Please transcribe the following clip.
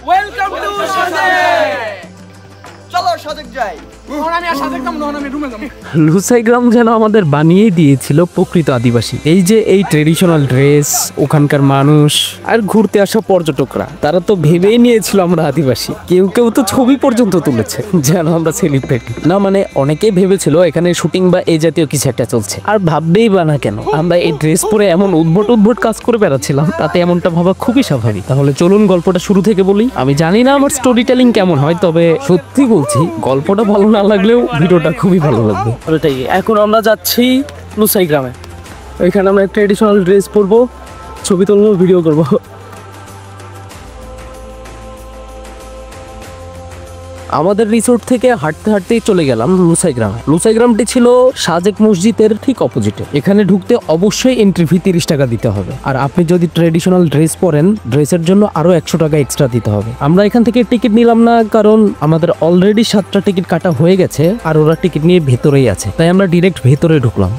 Welcome to Sajek. চলো সাজেক যাই। আমি আর সাজেক কাম আমি রুমে যাব। লুসাই গ্রাম যেন আমাদের বানিয়ে দিয়েছিল প্রকৃত আদিবাসী। এই যে এই ট্রেডিশনাল ড্রেস, ওখানকার মানুষ আর ঘুরতে আসা পর্যটকরা, তারা তো ভেবেই নিয়েছিল আমরা আদিবাসী। কেউ কেউ তো ছবি পর্যন্ত তুলেছে যেন আমরা সেলিব্রিটি। না মানে অনেকেই ভেবেছিল এখানে শুটিং বা এই জাতীয় কিছু একটা চলছে। আর ভাববেই বা না কেন, আমরা এই ড্রেস পরে এমন উদ্ভট কাজ করে বেড়াচ্ছিলাম, তাতে এমনটা ভাবা খুবই স্বাভাবিক। তাহলে চলুন গল্পটা শুরু থেকে বলি। আমি জানি না আমার স্টোরি টেলিং কেমন হয়, তবে সত্যি বলছি গল্পটা ভালো না লাগলেও ভিডিওটা খুবই ভালো লাগবে। ওটাই, এখন আমরা যাচ্ছি লুসাই গ্রামে। ওইখানে আমরা ট্রেডিশনাল ড্রেস পরবো, ছবি তুলবো, ভিডিও করবো। আমাদের রিসোর্ট থেকে হাঁটতে হাঁটতেই চলে গেলাম লুসাই গ্রামে। লুসাই গ্রামটি ছিল সাজেক মসজিদের ঠিক অপোজিটে। এখানে ঢুকতে অবশ্যই এন্ট্রি ফি 30 টাকা দিতে হবে। আর আপনি যদি ট্রেডিশনাল ড্রেস পরেন, ড্রেসের জন্য আরো 100 টাকা এক্সট্রা দিতে হবে। আমরা এখান থেকে টিকিট নিলাম না, কারণ আমাদের অলরেডি 7টা টিকিট কাটা হয়ে গেছে আর ওরা টিকিট নিয়ে ভেতরেই আছে, তাই আমরা ডিরেক্ট ভেতরে ঢুকলাম।